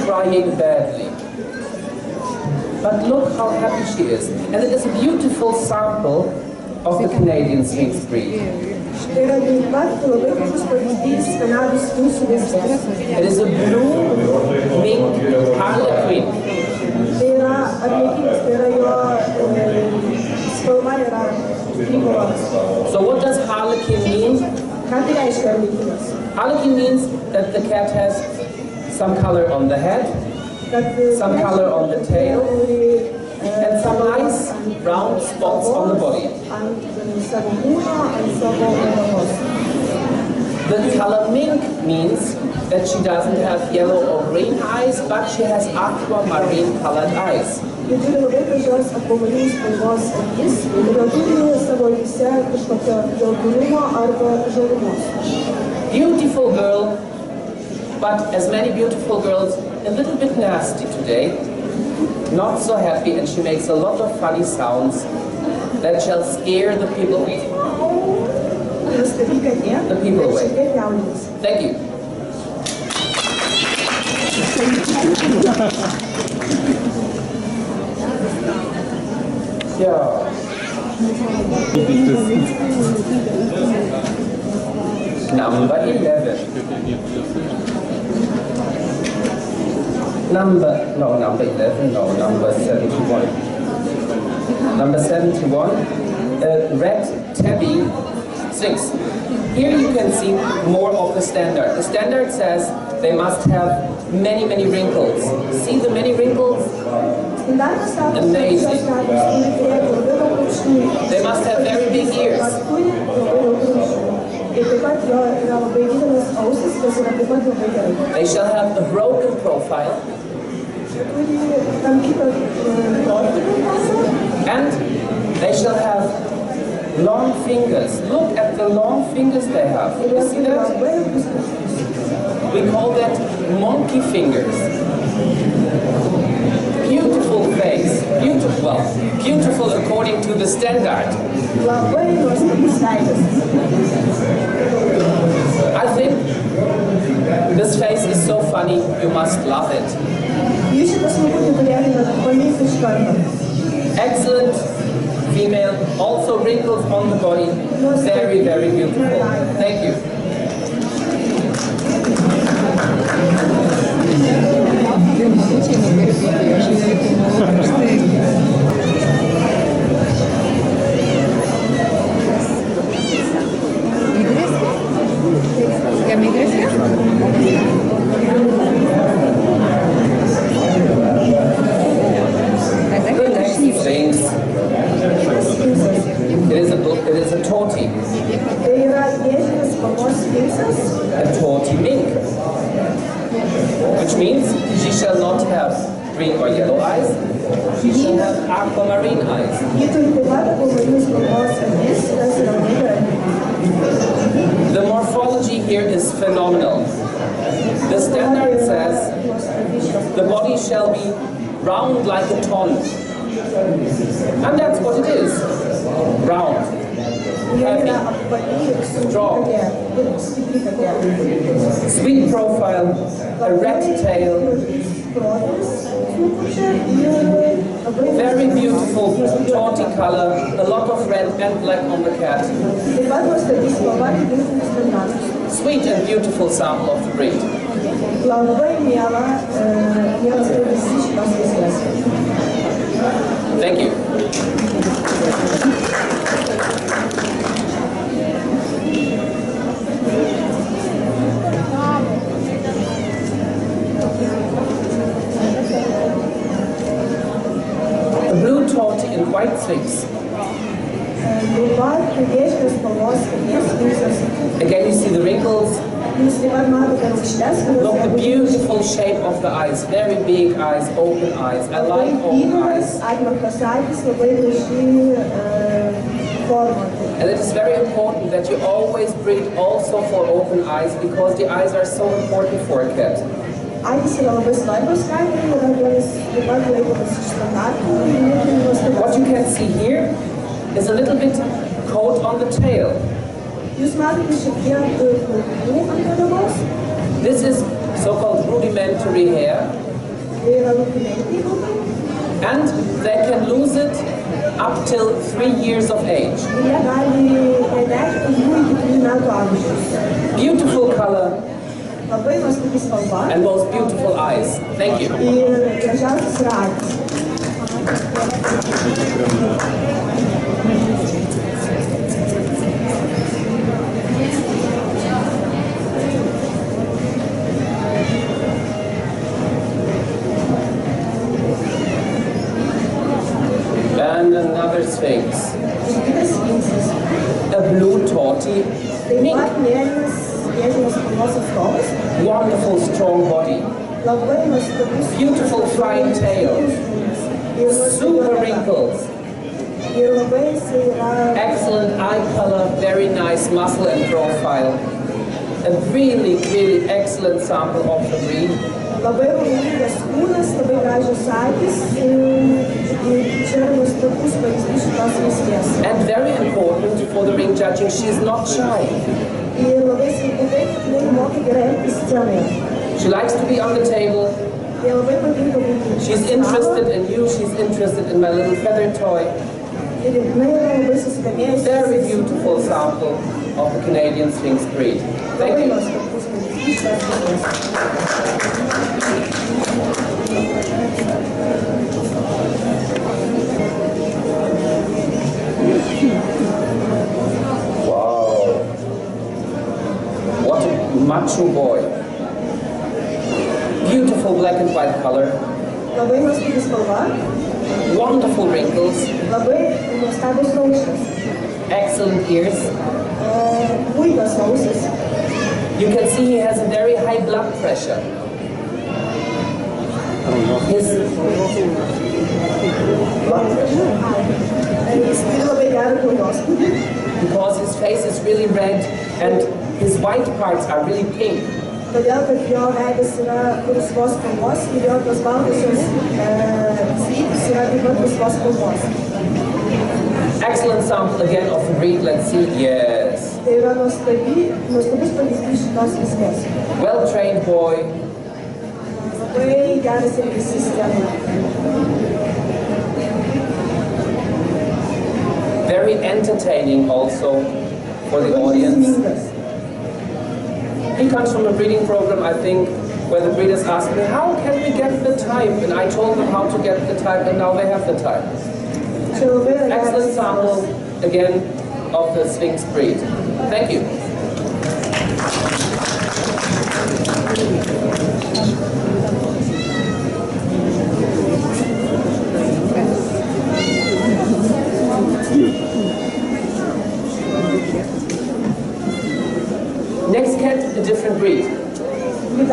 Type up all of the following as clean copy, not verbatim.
crying badly. But look how happy she is. And it is a beautiful sample of the Canadian Sphinx breed. It is a blue mink harlequin. So what does harlequin mean? Harlequin means that the cat has some color on the head, some color on the tail, and some nice round spots on the body. The color mink means that she doesn't have yellow or green eyes, but she has aquamarine colored eyes. Beautiful girl, but as many beautiful girls, a little bit nasty today. Not so happy, and she makes a lot of funny sounds that shall scare the people away. Thank you. Yeah. Number 11. Number 71. Number 71, red tabby sphinx. Here you can see more of the standard. The standard says they must have many, many wrinkles. See the many wrinkles? Amazing. They must have very big ears. They shall have a broken profile. And they shall have long fingers. Look at the long fingers they have. You see that? We call that monkey fingers. Beautiful face. Beautiful according to the standard. I think this face is so funny, you must love it. Excellent female, also wrinkles on the body. Very, very beautiful. Thank you. The next Sphinx. It is a torty. A torty mink. Which means she shall not have green or yellow eyes. She shall have aquamarine eyes. The morphology here is phenomenal. The standard says the body shall be round like a ton. And that's what it is. Round. Heavy. Strong. Sweet profile. A red tail. Very beautiful tawny color. A lot of red and black on the cat. Sweet and beautiful sample of the breed. Thank you. A blue torty and white sphinx. Again, you see the wrinkles. Look, the beautiful shape of the eyes. Very big eyes, open eyes. I like open eyes. And it is very important that you always breed also for open eyes, because the eyes are so important for a cat. What you can see here is a little bit coat on the tail. This is so-called rudimentary hair, and they can lose it up till 3 years of age. Beautiful color and most beautiful eyes. Thank you. And another sphinx. A blue torty. Wonderful strong body. Beautiful fine tail. Super wrinkles. Excellent eye color, very nice muscle and profile. A really, really excellent sample of the breed. And very important for the ring judging, she is not shy. She likes to be on the table. She's interested in you, she's interested in my little feather toy. Very beautiful sample of the Canadian Sphinx breed. Thank you. Wow. What a macho boy. Beautiful black and white color. Wonderful wrinkles. Excellent ears. You can see he has a very high blood pressure. His blood pressure. Because his face is really red and his white parts are really pink. Excellent sample again of the breed. Let's see. Yes. Well-trained boy. Very entertaining also for the audience. He comes from a breeding program, I think, where the breeders asked me, how can we get the type? And I told them how to get the type, and now they have the type. Excellent sample, again, of the Sphinx breed. Thank you. Next cat, a different breed. A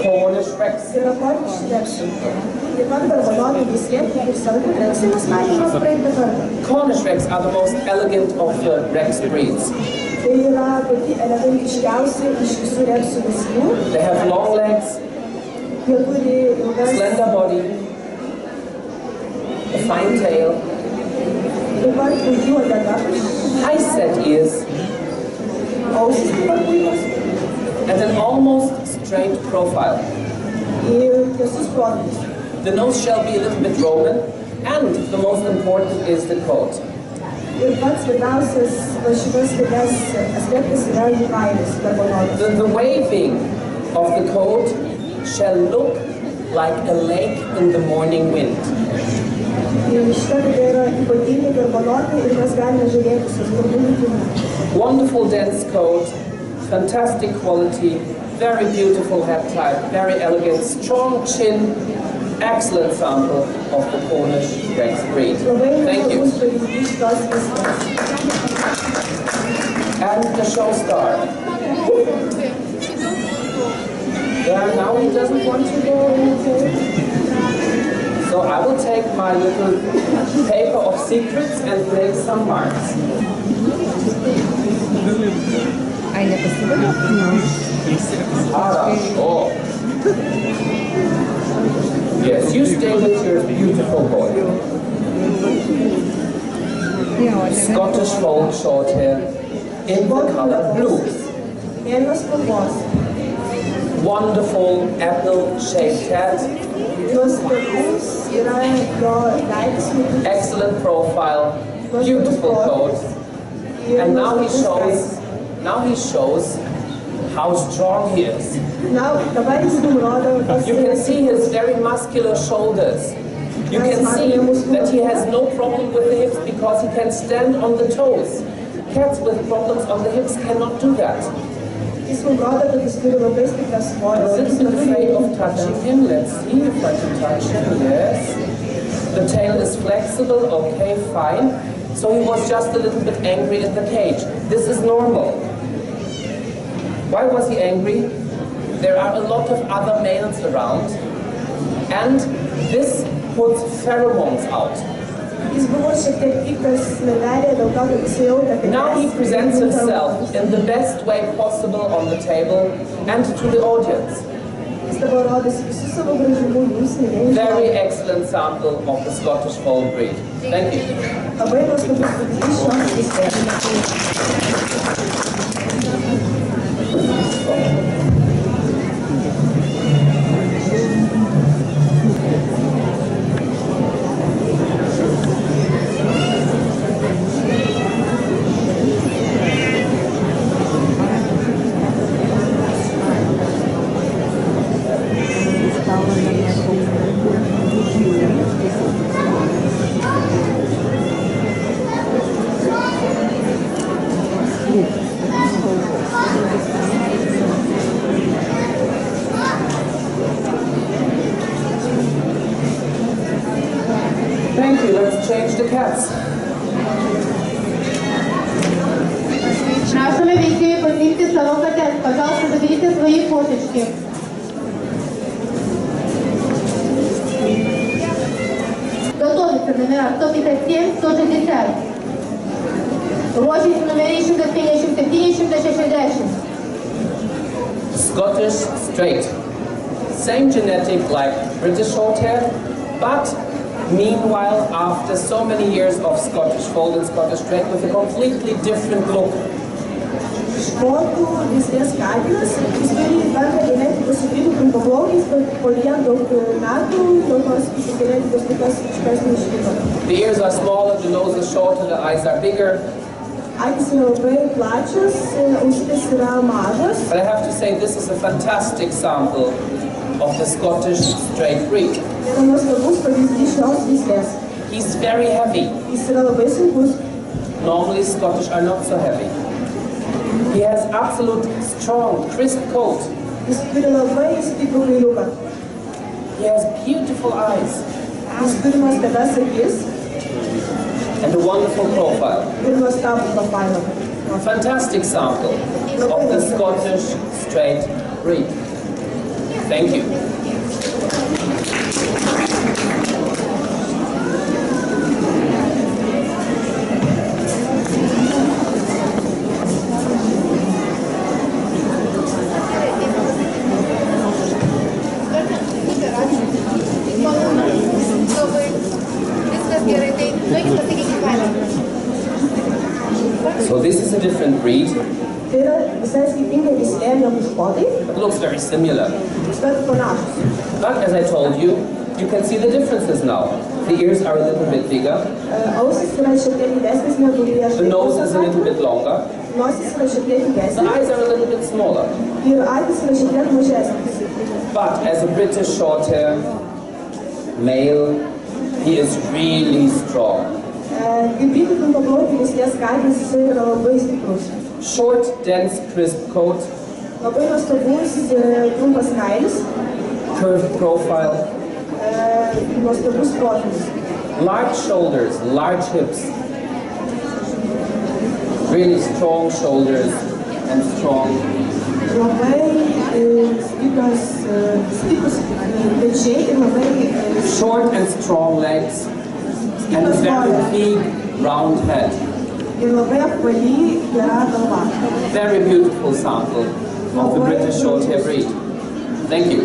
Cornish Rex. Cornish Rex are the most elegant of the Rex breeds. They have long legs, slender body, a fine tail, high set ears, and an almost straight profile. The nose shall be a little bit Roman, and the most important is the coat. The waving of the coat shall look like a lake in the morning wind. Wonderful dense coat, fantastic quality, very beautiful head type, very elegant, strong chin, excellent sample of the Cornish Rex breed. Thank you. And the show star. Yeah, now he doesn't want to go. So I will take my little paper of secrets and make some marks. Oh. Yes, you stay with your beautiful boy. Scottish fold short hair in the color blue. mėlynos spalvos. Wonderful apple-shaped cat. Nuostabus yra jo veidas. Excellent profile, beautiful coat. And now he shows how strong he is. You can see his very muscular shoulders. You can see that he has no problem with the hips because he can stand on the toes. Cats with problems on the hips cannot do that. A little bit afraid of touching him. Let's see if I can touch him. Yes. The tail is flexible. Okay, fine. So he was just a little bit angry in the cage. This is normal. Why was he angry? There are a lot of other males around, and this puts pheromones out. Now he presents himself in the best way possible on the table and to the audience. Very excellent sample of the Scottish Fold breed. Thank you. Thank you. Let's change the cats. Prašome veikėjai pasiimti savo kates, pagal sudaryti svoji fotečki. Готовится номера 157, 160. Рожить номери 150-160. Scottish straight. Same genetic like British Shorthair, but meanwhile, after so many years of Scottish Fold and Scottish Straight with a completely different look. Škotų veislės katinas, jis turi bendrą genetikos su britų trumpaplaukais, bet po daug metų dėl tos genetikos tokios iškesnės išliko. The ears are smaller, the nose is shorter, the eyes are bigger. Akys yra labai plačios, ausytės yra mažos. But I have to say this is a fantastic sample of the Scottish Straight breed. Yra nuostabus pavyzdys šios veislės. He's very heavy. Jis yra labai sunkus. Normally Scottish are not so heavy. He has absolute strong, crisp coat. Jis turi labai stiprų kailiuką. He has beautiful eyes. Jis turi nuostabias akis. And a wonderful profile. Ir nuostabų profilą. A fantastic sample of the Scottish Straight breed. Thank you. So this is a different breed. Tai yra visai skirtinga veislė negu škotai, It looks very similar. bet panašus. But as I told you, you can see the differences now. The ears are a little bit bigger. Ausis yra šiek tiek didesnis negu prieš. The nose is a little bit longer. Nosis yra šiek tiek The didesnis. eyes are a little bit smaller. Ir akys yra šiek tiek mažesnis. But as a British Shorthair male, he is really strong. Kaip britų trumpaplaukų veislės katinas, jisai yra labai stiprus. Short, dense, crisp coat, Labai nuostabus trumpas kailis, curved profile, nuostabus profilis. large shoulders, large hips. Really strong shoulders and strong. Labai stiprus pečiai ir labai Short and strong legs and a very big round head. ir labai apvali gera galva. Very beautiful sample of the British Shorthair breed. Thank you.